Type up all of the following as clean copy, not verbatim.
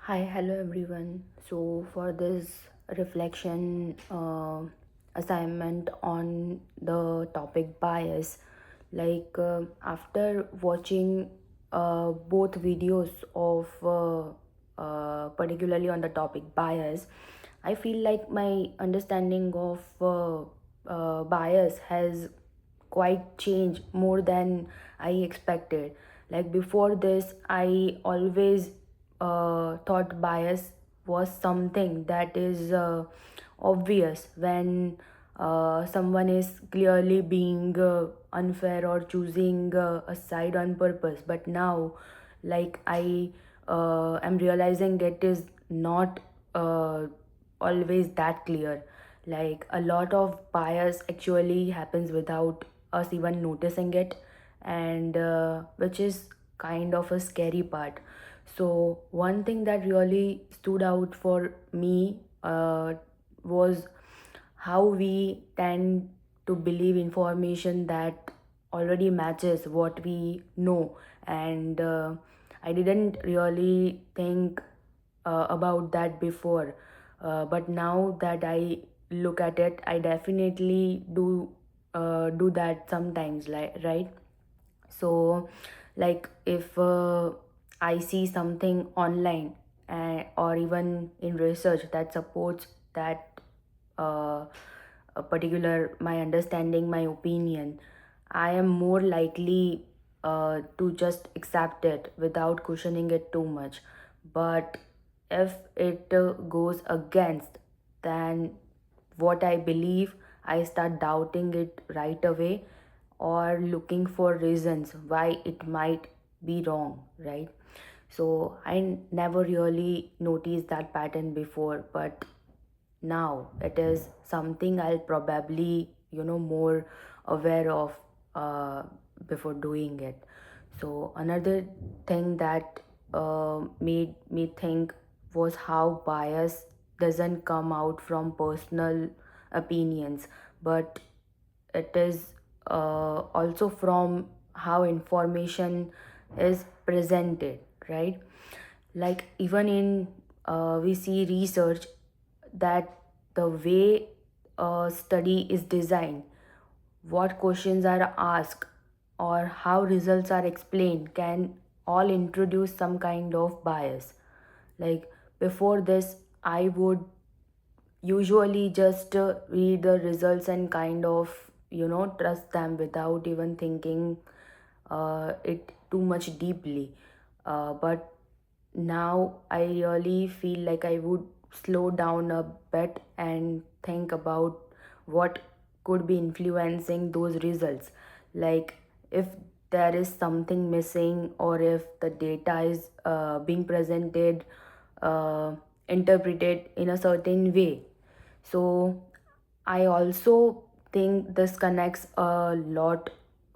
Hi, hello everyone. So, for this reflection assignment on the topic bias, after watching both videos of particularly on the topic bias, I feel like my understanding of bias has quite changed more than I expected. Like before this, I always thought bias was something that is obvious when someone is clearly being unfair or choosing a side on purpose. But now, I am realizing it is not uh, always that clear. Like a lot of bias actually happens without us even noticing it, and which is kind of a scary part. So one thing that really stood out for me was how we tend to believe information that already matches what we know, and I didn't really think about that before, but now that I look at it, I definitely do that sometimes, like, right? So like if I see something online, or even in research that supports that uh, a particular my understanding, my opinion, I am more likely to just accept it without questioning it too much. But if it goes against then what I believe, I start doubting it right away or looking for reasons why it might be wrong, right? So I never really noticed that pattern before, but now it is something I'll probably, more aware of uh, before doing it. So another thing that made me think was how bias doesn't come out from personal opinions, but it is also from how information is presented, right? Like even in we see research that the way a study is designed, what questions are asked, or how results are explained can all introduce some kind of bias. Like before this, I would usually just read the results and kind of trust them without even thinking it too much deeply, but now I really feel like I would slow down a bit and think about what could be influencing those results. Like if there is something missing, or if the data is being presented, uh, interpreted in a certain way. So I also think this connects a lot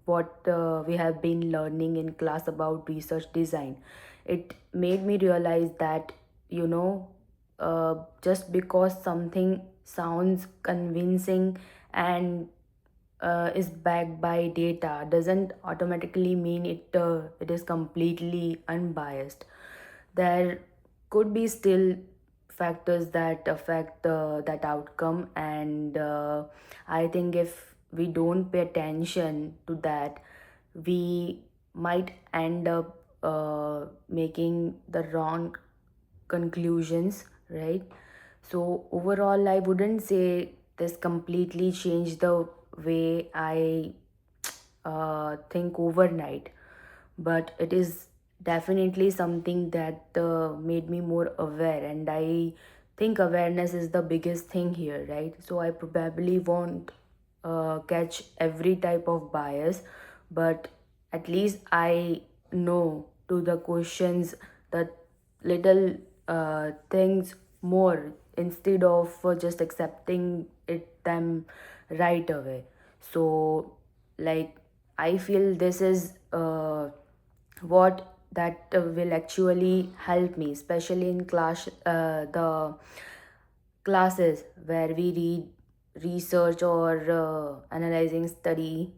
what we have been learning in class about research design. It made me realize that, you know, just because something sounds convincing and is backed by data doesn't automatically mean it is completely unbiased. There could be still factors that affect that outcome, and I think if we don't pay attention to that, we might end up making the wrong conclusions, right? So overall, I wouldn't say this completely changed the way I think overnight, but it is definitely something that made me more aware, and I think awareness is the biggest thing here, right? So I probably won't catch every type of bias, but at least I know to the questions, the little things more, instead of just accepting it them right away. So like I feel this is what that will actually help me, especially in the classes where we read research or analyzing study.